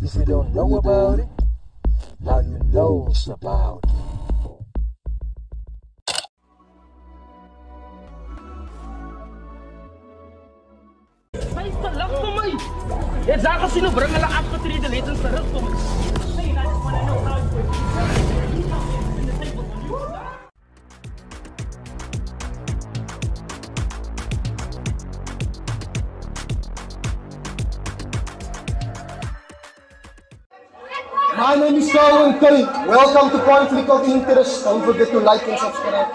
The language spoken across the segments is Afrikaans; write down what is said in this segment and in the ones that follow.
If you don't know about it, now you know about it. Hij is te lang voor mij. Je zag als je nu brengt, dan afgetreden legends terug voor mij. Hey, dat is wat I know how to My name is Sharon Curry. Welcome to Conflict of Interest. Don't forget to like and subscribe.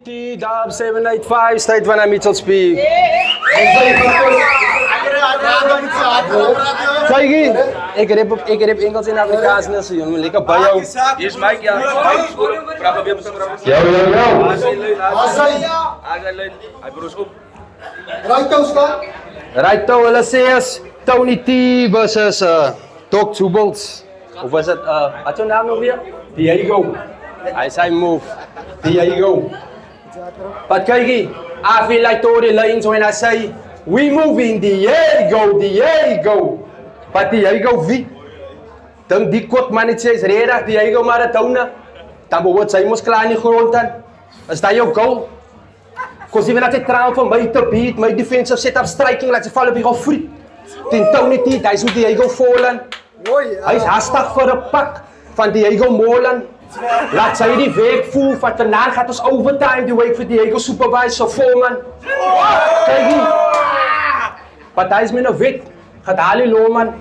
Dub 785, state when I meet on speak. Kijk ik heb Engels in Afrikaans net zo jongen, lekker bij jou. Hier is Mike, ja. Praat weer met hem. Hij broers op. Right toe, Right toe, Tony T versus Doc Tubels. Of was het, wat is jouw naam nog weer? Diego. Hij zei move. Diego. But kijk, I feel like Tory Lanez when I say, we moving Diego, Diego. But Diego wie? Dan die kort mannetje is redig, Diego Maradona. Dan behoort sy mos klaar in die grond aan. Is dat jou goal? Because even as hy traal van my te beat, my defensive setup striking, laat sy val op die friet. Ten Tony T, hy is hoe Diego Fallen. Hy is hastig vir 'n pak van Diego Molan. Laat sy die week voel van vandaag gaat ons overtime die week vir Diego supervisor Foreman. Kijk hier. But hy is met 'n wet, gaat haal die loman.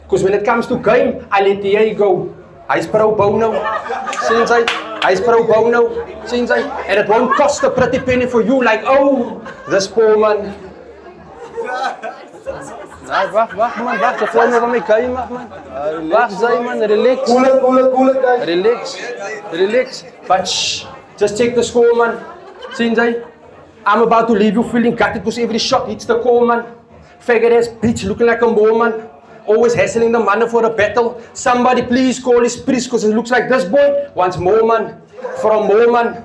Because when it comes to game, I let Diego. Hy is pro bono. Sien sy? Hy is pro bono. Sien sy? And it won't cost a pretty penny for you like, oh, this poor man. Nee, wacht man, wacht. Je valt me van mijn kei, man. Wacht, zij man, relax. Cool it, Relax. But shh, just check the score, man. Sien zij? I'm about to leave you feeling gutted because every shot hits the core, man. Faggot ass bitch looking like a mole, man. Always hassling the man for a battle. Somebody please call his priest because it looks like this boy wants more, man. From more, man.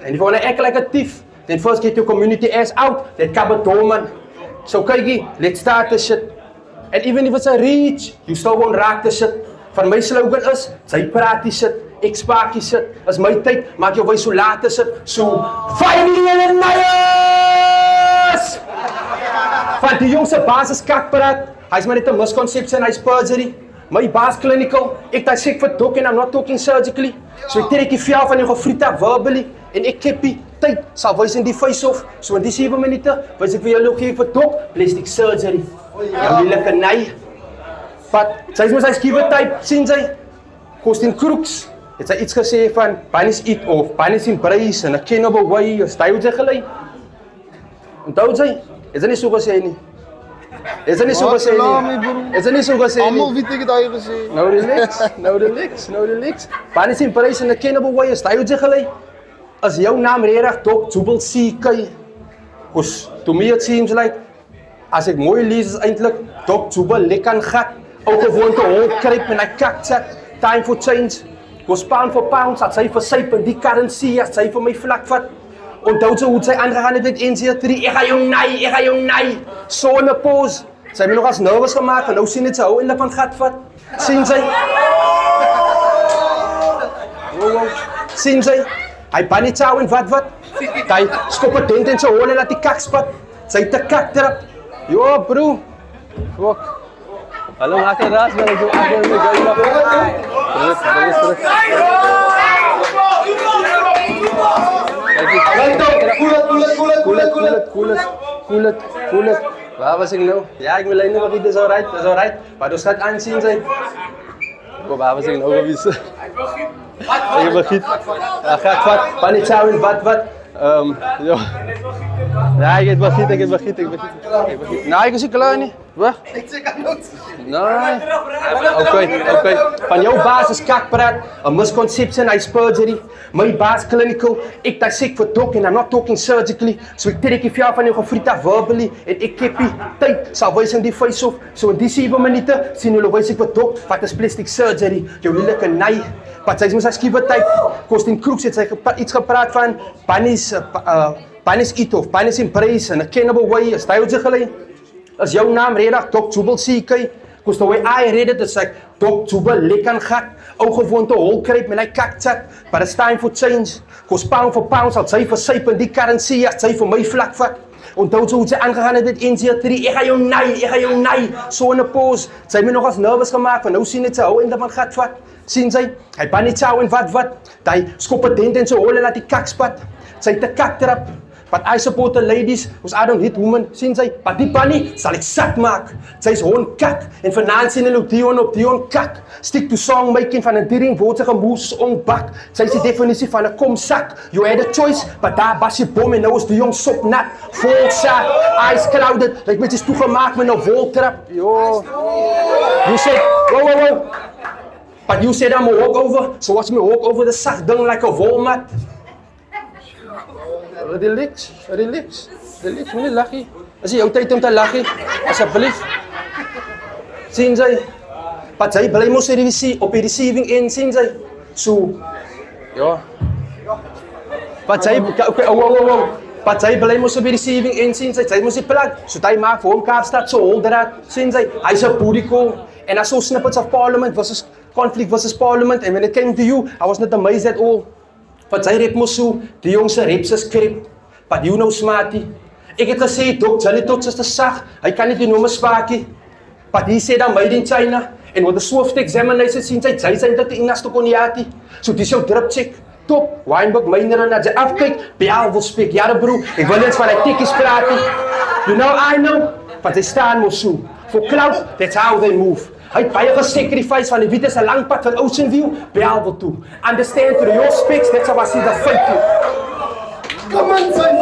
And if you want to act like a thief, then first get your community ass out. That cupboard door, man. So kykie, let's start this shit. And even if it's a reach, you still won't raak this shit. Van my slogan is, sy praat die shit, ek spaak die shit. Is my tyd, maak jou wys so laat is shit. So, 5 million Myers! Van die jongse baas is kakpraat. Hy is maar net 'n misconception, hy is perjury. My baas clinical, ek dat siek vir dok and I'm not talking surgically. So ek trek die vel van jou gefriete verbally. En ek kep die tyd, sal wys in die face-off. So in die 7 minute, wys ek vir jou logie vir dok, plastic surgery. Ja, die lekker nei. But, sy is mos hy skieve type, sien sy? Kostin Crooks, het sy iets gesê van, Bunny's eat off, Bunny's embrace, in a cannibal way, is hy hoe sy gelei? Onthou sy? Is hy nie so gesê nie? Is hy nie so gesê nie? Is hy nie so gesê nie? Allemaal weet ek het hy gesê. Nou relax. Bunny's embrace, in a cannibal way, is hy hoe sy gelei? As jou naam redig, Doc Jubel CK. Because to me it seems like, as ek mooi lees is eindelijk, Doc Jubel lek aan gat. Ook gewoon te hol kryp en hy kak zet. Time for change. Because pound for pound, as sy versyp in die currency, as sy vir my vlak vat. Onthou sy hoe sy aangegaan het met NC3, ek ga jou naai. So in 'n pose. Sy het my nog als nervous gemaakt, en nou sien het sy hou eindelijk van gat vat. Sien sy? Wow. Sien sy? Hy Bunny Chow en wat? Hy skop 'n dent in sy hol en laat die kak spat. Sy te kak drap. Yo bro. Wok. Hallo, maak jy raas, man, ek doe afbouw in my guy. Cool it. Waar was ek nou? Ja, ek wil eindelijk nog iets, is alright. Maar ons gaat aansien sy. Waar was ek nou gewees? Ik heb begiet. Ja, ga wat? Bunny Chow en wat? Ja, ik heb begiet. Nee, ik is niet klaar niet. Wat? Ik zeg nooit. Nee. Oké. Van jouw baas is kakpraat, een misconception, hij is perjury. My baas clinical, ik dat sick voor doc and I'm not talking surgically. So ik trek die vel van jou gefriete verbally en ik heb die tyd, sal wys in die face-off. So in die 7 minute, sien julle wys ek vir doc, wat is plastic surgery, jou lelike nei. Wat sy is mos hy skiewe tyd, Kostin Crooks het sy iets gepraat van, Baie is eat of, baie is embrace in a cannibal way, a style gelei. As jou naam redig, Doc Jubal CK, because the way I read it, it's like, Doc Jubal, lekker gat, ook gewoon te hol kruip met die kakchat, but it's time for change. Because pound for pound, sal sy versyp in die currency, as sy vir my vlak vat. Onthou hoe sy aangegaan het met NCR3, ek ga jou naai, so in 'n pose. Sy het my nog as nervous gemaak, van nou sien het sy hou en dat man gat vat. Sien sy, hy ban nie chow en wat, die skoppedent en so hol en laat die kakspat. Sy het 'n kaktrap. But I support the ladies, because I don't hit women, sien sy, but die bunny sal ek sat maak. Sy is hond kak, en vanaand sien hulle op Dion kak. Stick to song making van 'n diering word sy gemoes onbak. Sy is die definisie van 'n komsak. You had a choice, but daar was jy bom en nou is die jong sop nat. Vol shot, eyes clouded, like met is toegemaak met 'n woltrap. Yo. You said, whoa. But you said I'm a walk over, so watch me walk over the sag dung like a walmat. Relax, moenie laggie. Is jy jou tyd om te laggie? Asseblief. Sien jy? But jy bly mos op die receiving end, sien jy? So, ja. But jy, okay, But jy bly mos op die receiving end, sien jy? Jy mos die plek, so jy maak vir hom Kaapstad so holderad, sien jy? Hy's 'n booty call, and I saw snippets of Parliament versus conflict versus Parliament, and when it came to you, I was not amazed at all. Wat sy rep mos so, die jongse reps is krip, but you know smarty. Ek het gesê, Doc, Johnny Tots is te sag, hy kan nie die nome spaakie. But he said I'm made in China, and with the swift examination sien sy zijn dat die Ignas to Koniati. So dis jou drip check, top, Weinberg, myner en as jy afkyk, Bial wil speak, ja bro, ek wil eens van die tikkies praat. You know, I know, but sy staan mos so. For clout, that's how they move. Hy het baie gesacrifice van die Wit is 'n lang pad van Ocean View, Belwel toe. Understand through your specs, that's how I see the fight too. Come on, son!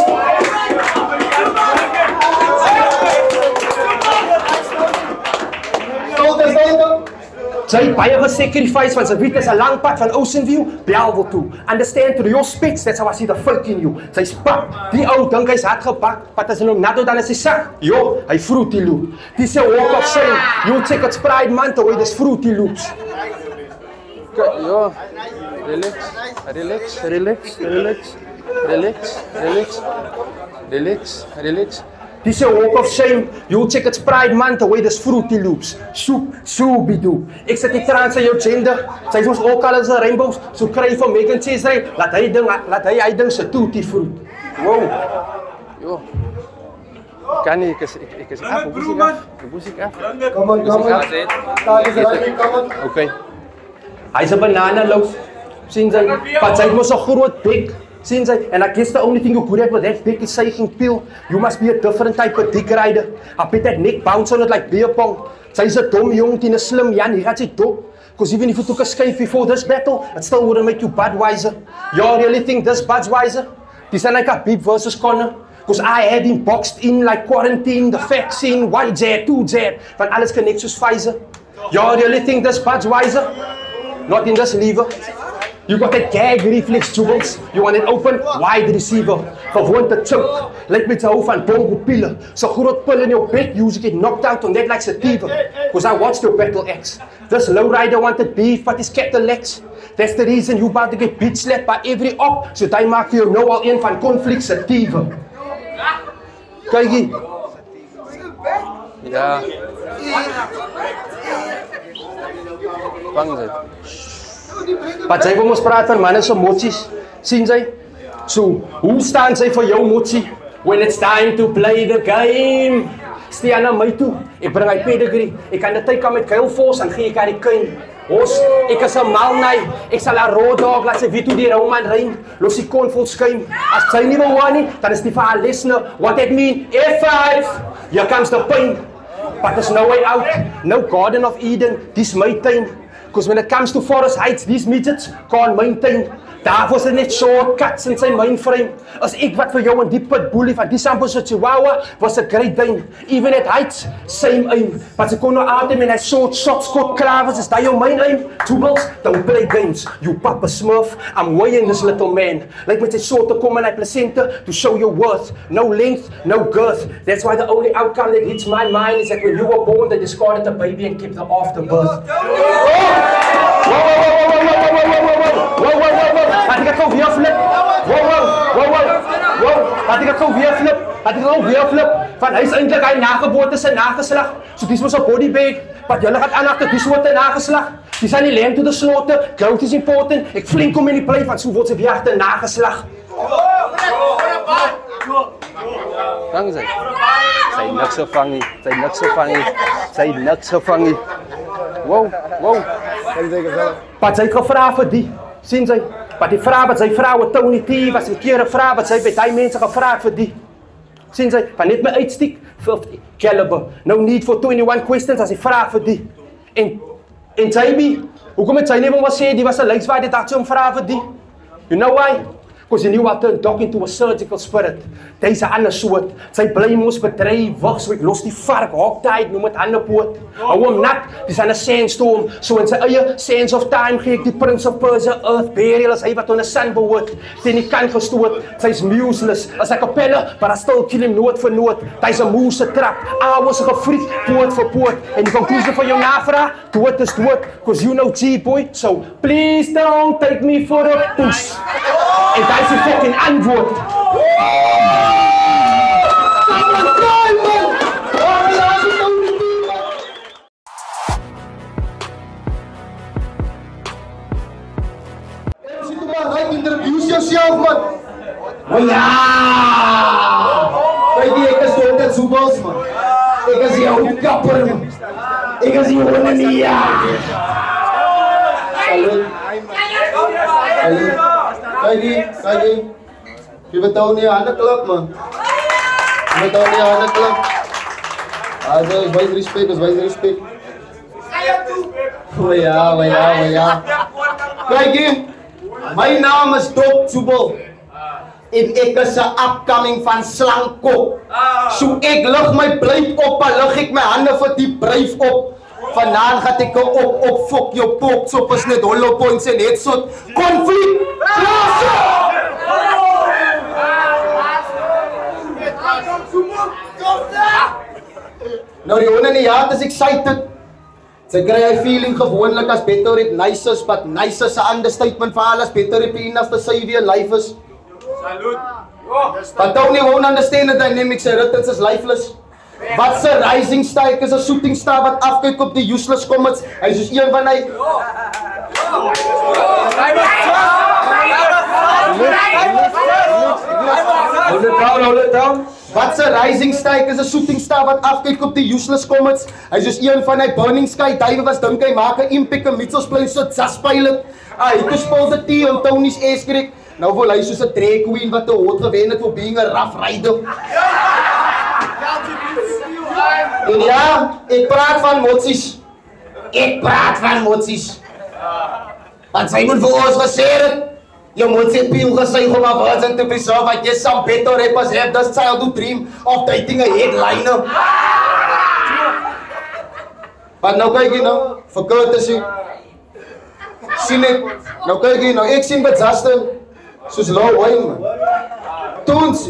Sy het baie gesacrifice van sy Wit is 'n lang pad van Ocean View, Belwel toe. Understand through your specs, that's how I see the fight in you. Sy spak, die ou dink hy's hard gebak, pat as hy hom nato dan is hy sak. Jo, hy Fruity Loop. Dis 'n walk of shame. You check it Pride Month away, dis Fruity Loops. Jo, relax. Dis 'n walk of shame. You check it Pride Month away, dis Fruity Loops. Shoo-be-doo. Ek sit die trans aan jou gender. Sy is ons all colors and rainbows. So kry vir Megan Chesney, laat hy ding se tutti fruit. Wow. Jo. Kan nie, ek is af. Hoe moes ek af? Come on. Start is running, come on. Okay. Hy's 'n banana loaf. Sien jy? But hy mos 'n groot bek. Sien jy? And I guess the only thing you could have with that big is saying pill. You must be a different type of dick rider. I bet that neck bounce on it like beer pong. Sy's 'n dom jong teen 'n slim Jan, hy gaan sy dop. Because even if you took a skate before this battle, it still wouldn't make you Budweiser. You really think this Budweiser? Dis like a Beep versus Connor. Because I had him boxed in like quarantine, the vaccine, 1Z, 2Z, van alles connect soos Pfizer. You really think this Budweiser? Not in this lever. You got that gag reflex jubels. You want it open, wide receiver. Gewoon te choke. Lyk met sy hou van bongo pille. So groot pill in your bed, you get knocked out on that like sativa. Because I watched your battle X. This lowrider wanted beef, but he's kept the legs. That's the reason you about to get bitch slapped by every op. So hy maak vir jou nou al een van conflict sativa. Kykie. Ja. Bang sy. But sy wil ons praat van manne se motsies. Sien jy? So, hoe staan sy vir jou motsie? When it's time to play the game. Staan na my toe. Ek bring hy pedigree. Ek kan dit tyd met Kyle Force en gee ek aan die kuin. Os, ek is 'n malnai. Ek sal 'n raw dog laat sy weet hoe die Roman rein. Los die kon vol skuim. As sy nie wil hoor nie, dan is die vir haar listener. What that mean? F5. Here comes the pain. But there's no way out. No Garden of Eden. Dis my tuin. Because when it comes to Forest Heights, these midgets can't maintain. Daar was net shortcuts in sy mainframe. As ek wat vir jou in die pit boelie van die sample so Chihuahua was 'n great dane. Even at heights, same aim. But sy kon nou atem en hy short shots, kort kravers, is dat jou main aim? Tubels, don't play games. You papa Smurf, I'm weighing this little man. Like met sy short to come in hy placenta to show your worth. No length, no girth. That's why the only outcome that hits my mind is that when you were born, they discarded the baby and kept the afterbirth. Whoa. I think I told you, flip. Whoa. Had ek dit gou weer flip. Van hy is eintlik hy nageboorte se nageslag. So dis mos 'n body bag. Wat julle gaan aanagter dis wat 'n nageslag. Dis aan die land to the slaughter. Growth is important. Ek flink hom in die play van so word se weer agter nageslag. Dank sy. Sy niks gevang nie. Sy niks gevang nie. Wow. Wat sy gevra vir die. Sien sy? Wat die vraag wat sy vra oor Tony T was 'n keer 'n vraag wat sy by daai mense gevra het vir die. Sien sy? Van net my uitstiek 50 caliber. No need for 21 questions as hy vra vir die. En JB, hoekom het sy nie wou sê die was 'n leidswaar dit het sy om vra vir die? You know why? Because he knew what turned dog into a surgical spirit. Deze ander soort. Sy bly moes bedryf, wag, so ek los die vark, hogtied, noem het ander poot. Hou hom nat, dis aan 'n sandstorm. So in sy eie sense of time gee ek die Prince of Persia earth burial as hy wat on 'n sun behoort. Teen die kant gestoot, sy's museless. As 'n kapelle, but I still kill him noot vir noot. Hy's 'n moose trap, ouers gefriet, poot vir poot. En die conclusie van jou navraag, dood is dood, cause you know G-boy. So please don't take me for a puss. En daar is die fucking antwoord. Introduce yourself, man. Ja! Kijk die, ek is Dr. Zubels, man. Ek is die hoofdkapper, man. Ek is die honenia. Salut. Kijk die. Je bent al niet aan de club, man. Dat is wijs respect, Oh ja. Kijk hier. Mijn naam is Dr. Zubel. En ek is 'n upcoming van Slanko. So ek lig my blyf op, lig ek my hande vir die bryf op. Vanaand gaan ek op fok jou pok, so pas net hollow points en net so konflik. Nou die honde in die hart is excited. Sy kry hy feeling gewoonlik as better it nices, but nice is 'n understatement vir alles better it enough to save your life is. Salute. But Tony won't understand the dynamics, sy rhythms is lifeless. Wat se rising star is 'n shooting star wat afkyk op die useless comets. Hy is soos een van hy. Hold it down. Wat se rising star is 'n shooting star wat afkyk op die useless comets. Hy is soos een van hy burning sky dive was dink hy maak 'n impact in Mitchells Plain so just pilot. Hy het gespeel die T on Tony's aircraft. Nou wil hy soos 'n drag queen wat 'n hot gewen het vir being 'n rough rider. En ja, ek praat van motsies. Want sy moet vir ons gesê het, jy moet sy piel gesuig om 'n version te preserve, want jy some better rappers have this childhood dream of dating a headliner. Maar nou kyk jy nou, vir courtesy. Sien ek, nou kyk jy nou, ek sien met Justin, soos Lil Wayne, man. Toons,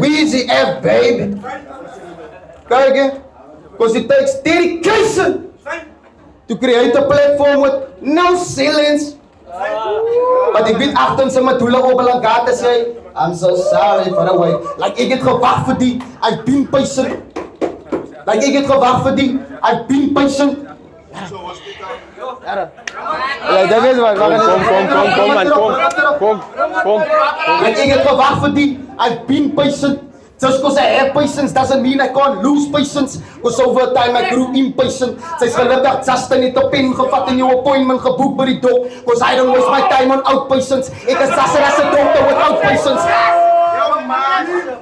Weezy F, baby. Kyk jy, because it takes dedication to create a platform with no silence. Maar ek weet agter sy medoele op hulle gate sê, I'm so sorry for the wait. Like ek het gewag vir die, I've been patient. Like ek het gewag vir die, I've been patient. Ja, dat is wat. Kom man, kom. Like ek het gewag vir die, I've been patient. Just because I have patience doesn't mean I can't lose patience. Because over time I grew impatient. Sy's gelukkig Justin het 'n pen gevat en jou appointment geboek by die dok. Because I don't waste my time on outpatients. Ek is Justin as 'n doctor without patience.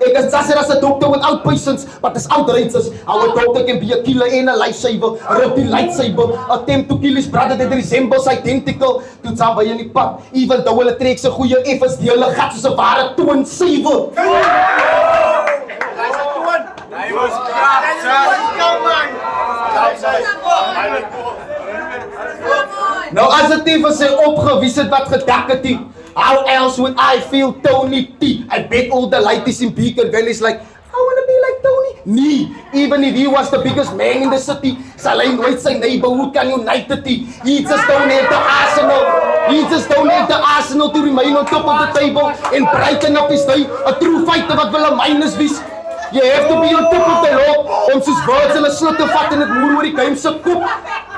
Ek is Justin as 'n doctor without patience. But it's outrageous. How a doctor can be a killer and a lifesaver. Rip die lightsaber. Attempt to kill his brother that resembles identical. Toe saam by in die pad. Even though hulle trek se goeie effens die hulle gat soos 'n ware toonsuiwer. Nou as dit nie vir sy opgewys het wat gedak het nie, how else would I feel Tony T? I bet all the ladies in Beacon Valley like, I wanna be like Tony. Nee, even if he was the biggest man in the city, sal hy nooit sy neighborhood kan unite het nie. He just don't have the arsenal. He just donated Arsenal to remain on top of the table and brighten up his day. A true fighter wat wil 'n minus wees. You have to be on top of the law om soos Virgil 'n slot te vat en dit moer oor die game se kop.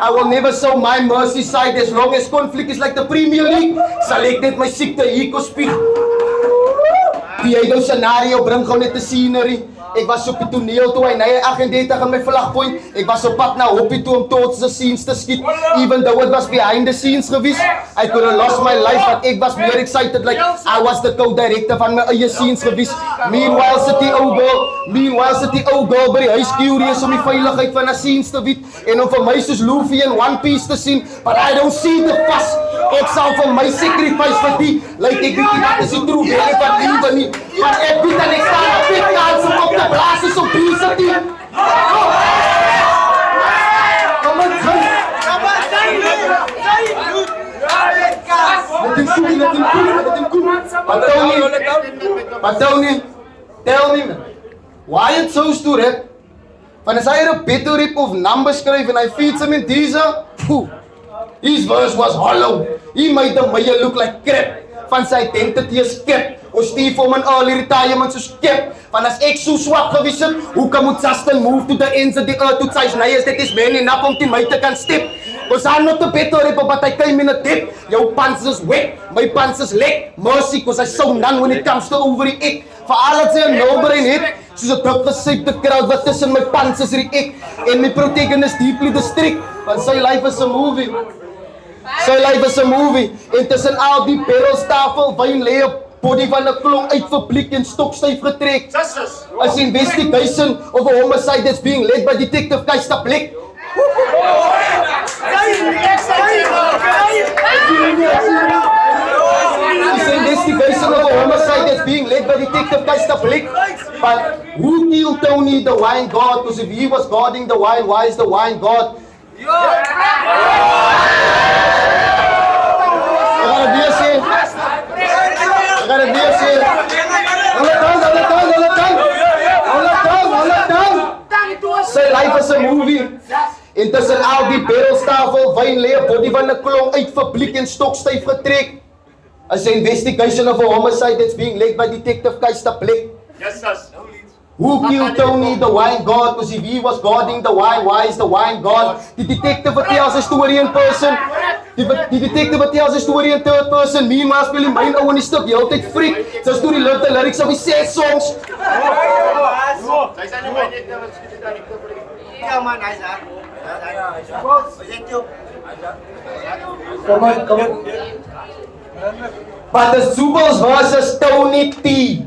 I will never show my mercy side as long as conflict is like the Premier League. Sal ek net my siekte hier kon spieg. Die hele scenario bring gou net 'n scenery. Ek was op die toneel toe hy 38 in my vlagpoint. Ek was op pad na Hoppie toe om tot se scenes te skiet. Even though it was behind the scenes gewees. I could have lost my life, but ek was meer excited like I was the co-director van my eie scenes gewees. Meanwhile sit die ou girl by die huis curious om die veiligheid van 'n scenes te weet en om vir my soos Luffy in One Piece te sien, but I don't see the fuss. Ek sal vir my sacrifice vir die, like ek weet nie wat is die true value van liefde nie. Maar ek weet dat ek staan op die kans om op te blaas is op peace die. Kom aan, Patoni, tell me man, why it so to rap? Van as hy 'n better rap of numbers skryf en hy feeds him in teaser, his verse was hollow. He made the mayor look like crap. Van sy identity is skip. Ons Steve om 'n early retirement so skip. Van as ek so swak gewees het, hoe kan moet Justin move to the ends of the earth to size nee, dit is man enough om die my te kan step. Cause I'm not a better rapper, but I came in a dip. Jou pants is wet, my pants is lek. Mercy, cause I so none when it comes to over the egg. For all het sy 'n no-brain hit, soos 'n druk gesypte crowd wat tussen my pants is react. En my protagonist deeply district, want sy life is a movie. Sy life is a movie. En tussen al die barrels tafel, wyn lê op body van 'n klong uit vir blik en stokstyf getrek. As investigation of a homicide that's being led by Detective Keister Blik. It's an investigation of a homicide that's being led by Detective Keister Blik. But who killed Tony the wine god? Because if he was guarding the wine, why is the wine god? I gotta be a shit. Sy life is a movie. Intussen al die barrelstafel, wyn lê op body van 'n klong uit vir blik en stokstyf getrek. As an investigation of a homicide that's being led by Detective Keister Blik. Yes, sir. Who killed Tony the wine god? Because if he was guarding the wine, why is the wine god? Die detective vertel sy story in person. Die detective vertel sy story in third person. Meanwhile speel die myn ou in die stuk die hele tyd freak. Sy story live the lyrics of die 6 songs. Sy sê nie my net wat skiet dan ek vir die. Ja man, hy's daar. Kom on. But the Zubals versus Tony T.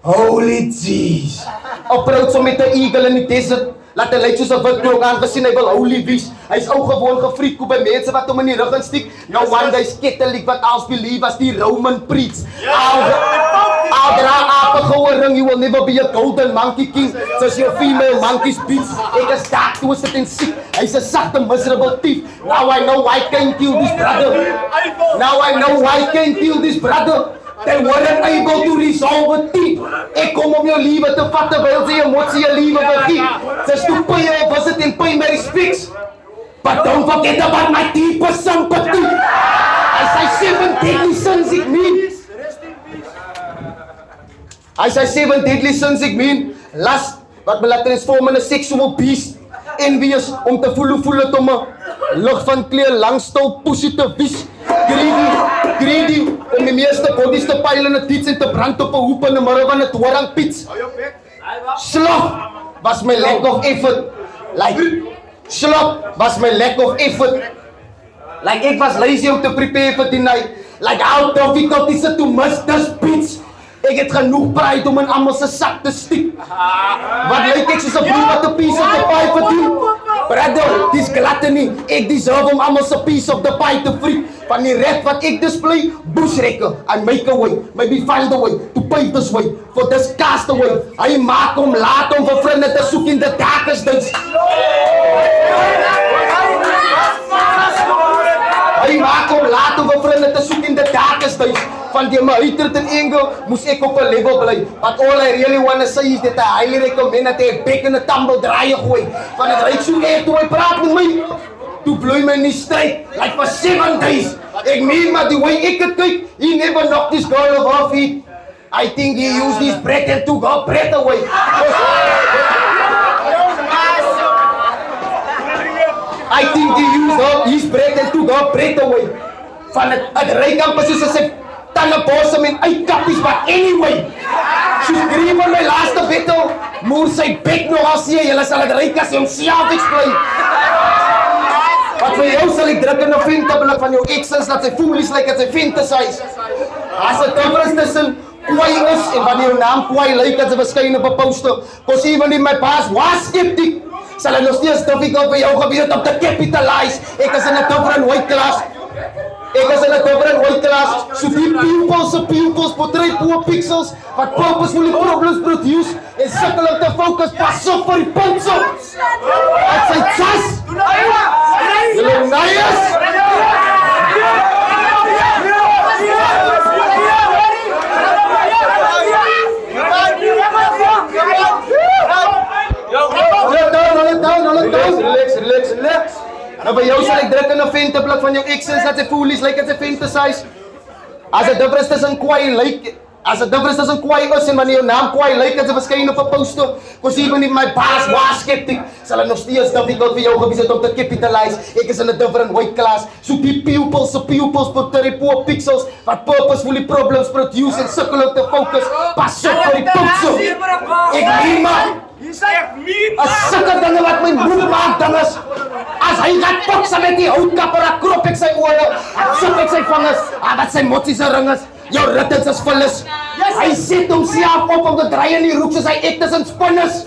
Holy jeez. Approach hom met 'n eagle in die desert. Laat hy lyk soos 'n wit klok aangesien hy wil holy wees. Hy's ou gewoon gefriek op by mense wat hom in die rug instiek. No one day Catholic wat als believe as die Roman preach. Al dra ape goue ring, you will never be a golden monkey king. Soos your female monkeys beats. Ek is dark twisted en siek. Hy's 'n sagte miserable thief. Now I know why I can't kill this brother. Now I know why I can't kill this brother. They weren't able to resolve a thief. Ek kom om jou liewe te vat terwyl sy emosie jou liewe vergiet. Just to pay your visit and pay my respects. But don't forget about my deeper sympathy. I say 7 deadly sins ek mean. I say 7 deadly sins ek mean. Lust, wat me laat transform in a sexual beast. Envious, om te voel het om 'n lug van kleur langstil pussy te wies. Greedy, om die meeste bodies te pyl in 'n diets en te brand op 'n hoep in die middel van 'n dwarangpiets. Slop was my lack of effort. Like ek was lazy om te prepare vir die night. Like how difficult is it to miss this beats? Ek het genoeg pride om in almal se sak te stiek. Wat lyk ek soos 'n boer wat 'n piece of the pie verdien? Brother, dis gluttony. Ek deserve om almal se piece of the pie te freak. Van die rap wat ek display, bushrekker. I make a way, maybe find a way to pave this way for this castaway. Hy maak hom laat om vir vriende te soek in the darkest days. Hy maak hom laat om vir vriende te soek in the darkest days. Van die my uitrit en engel, moes ek op 'n level bly. But all I really wanna say is that I highly recommend dat hy back in 'n tumble draai gooi. Van dit ryk so ek toe hy praat met my. To bloei my in die stryd, like for 7 days. Ek meen maar die way ek het kyk, he never knocked this girl off her feet. I think he used his breath and took her breath away. I think he used his breath and took her breath away. Van het rijkamp is soos sy tannenbosse en uitkappies, but anyway. Soos Green van my laaste battle, moer sy bek nog as jy, julle sal het ryk as jy homself explain. Wat vir jou sal ek druk in een ventable van jou exes, dat sy foolies lyk as sy fantasize. As het difference tussen Kwai is en wanneer jou naam Kwai lyk as sy verskyn op een poster, cause even in my past was skeptic, sal het nog steeds difficult vir jou gewees om te capitalize. Ek is in a different white class. So die pupils portray poor pixels, but purposefully problems produce en sukkel om te focus, pas op vir die puntsel. Het sy chas. Julle naies. Relax. Nou by jou sal ek druk in een venteblik van jou exes, dat sy foolies lyk as sy fantasize. As het difference tussen Kwai is en wanneer jou naam Kwai lyk as sy verskyn op een poster, cause even if my past was skeptic, sal het nog steeds difficult vir jou gewees het om te capitalize. Ek is in a different white class, so die pupils portray poor pixels, wat purposefully problems produce en sukkel om te focus, pas op vir die puntsel. Ek meen man. As sulke dinge wat my broer maak dinges, as hy gaat bokse met die houtkapper, dan krop ek sy oore, soek ek sy vingers, wat sy motsies en ringes, jou rittens is vullis. Hy set homself op om te draai in die roek soos hy ektes en spinnes.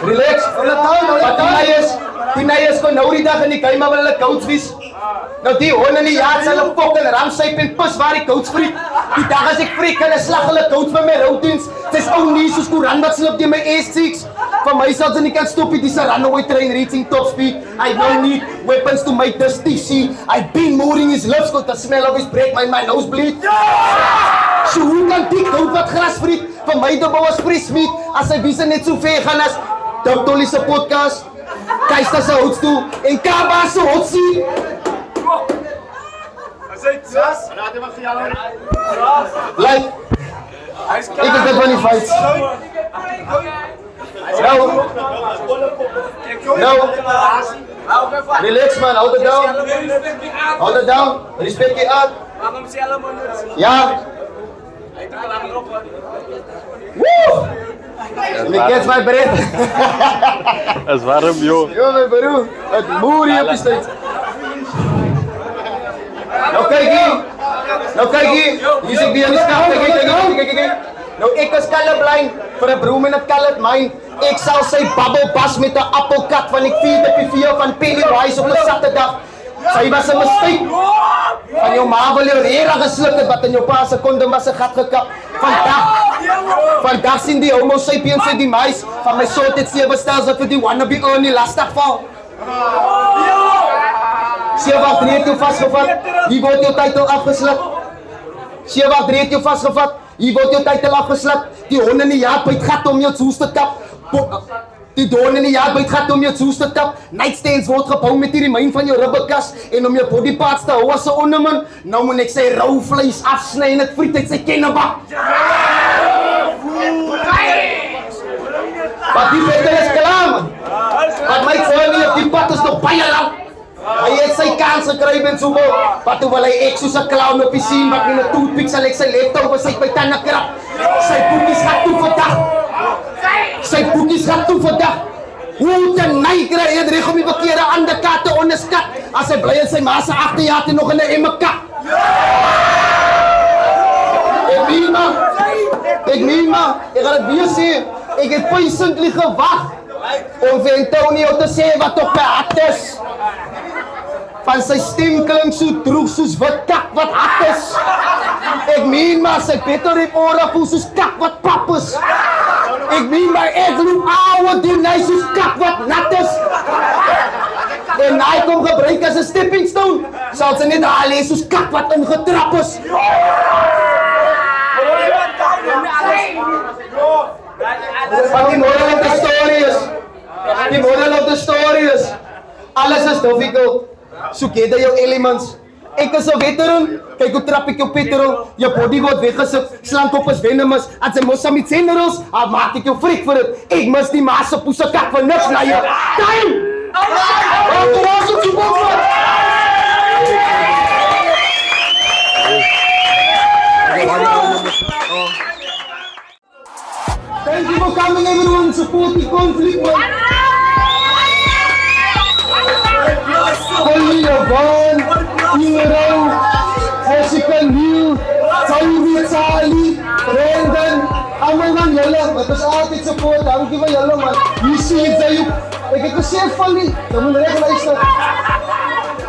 Relax, die naies kon nou die dag in die keima wil hulle coach wees. Nou die hond in die jaar sal hulle fok en ramsyp en pis waar die coach vriet. Die dag as ek freak hulle slag hulle coach by my routines. Dis ou nie soos Koran wat slip die my ass-cheeks. Van my sal sy nie kan stop die runaway train reaching top speed. I don't need weapons to make this TC. I've been moving his lips cause the smell of his breath my nose bleed. So hoe kan die goud wat gras vriet van my te bou as fris meat as hy wiese net so ver gaan as Dr. Tolly se podcast, Keister se houtstoel en Kaba se hotsie. Like, ek is dit van die fights. No. Relax man, hold it down. Respect je uit. Ja. Woo! Me catch my breath. Dat is warm, joh. Yo, mijn broer. Het moer hier op die steeds. Nou kijk hier. Hier zit die aan die skap. Kijk. Nou ek is colorblind. Voor een broer met een colored mind. Ik zal sy babbel bas met een appelkat. Van ik vierde P4 van Pennywise op een Saterdag. Sy was een mistake. Van jou ma wil jou rera gesluk het, wat in jou pa se kondom was een gat gekap. Vandag sien die homo sapiens en die mais. Van my soort het 7 stels dat vir die wannabe earn die lastig val. Sewa 3 het jou vastgevat, hier word jou titel afgeslut. Sewa 3 het jou vastgevat, hier word jou titel afgeslut. Die hond in die jaar byt gat om jou soes te tap. Die doorn in die jaar byt gat om jou soes te tap. Nightstands word gebou met die myn van jou ribbekas. En om jou bodyparts te hou as 'n ornament. Nou moet ek sy rou vleis afsny en dit friet uit sy kennebak. Wat die beter is klaar man. Wat my journey op die pad is nog baie lank. Hy het sy kans gekry met so bo. Wat toe wil hy ek soos 'n clown op die scene wat met 'n toothpick sal ek sy leftover sy by tande krap. Sy boekies gaat toe vandag. Hoe te nei kry het reg om die verkeerde ander kat te onderskat. As hy bly in sy ma se agterjaar en nog in 'n emme kap. Ek meen maar, ek gaan dit weer sê. Ek het patiently gewag om vir Antonio te sê wat op my hart is. Van sy stem klink so droeg soos wit kak wat hard is. Ek meen maar, sy beter op ore voel soos kak wat pap is. Ek meen maar, ek loop ouwe die nice soos kak wat nat is. En hy kom gebruik as 'n stepping stone Sal sy net al hê soos kat wat ingetrap is. Maar die moral of the story is, alles is difficult. Soek jy jou elements. Ek is 'n veteran, kyk hoe trap ek jou petrol, jou body word weggesit, slank op is venomous, as jy mos met generals, maak ek jou freak vir dit. Ek mis die masse poese kak vir niks na jou. Time! Thank you for coming everyone, support the conflict man. Only a van, Hero, Jessica New, Charlie, Brandon, allemaal man jullie, het is altijd support, dankie van jullie man. You see it, ek het gesê van die, dan moet ek luister.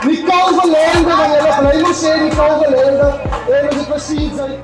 Die kou van Lende, van jullie, van hy moet sê die kou van Lende, en as ek gesê het,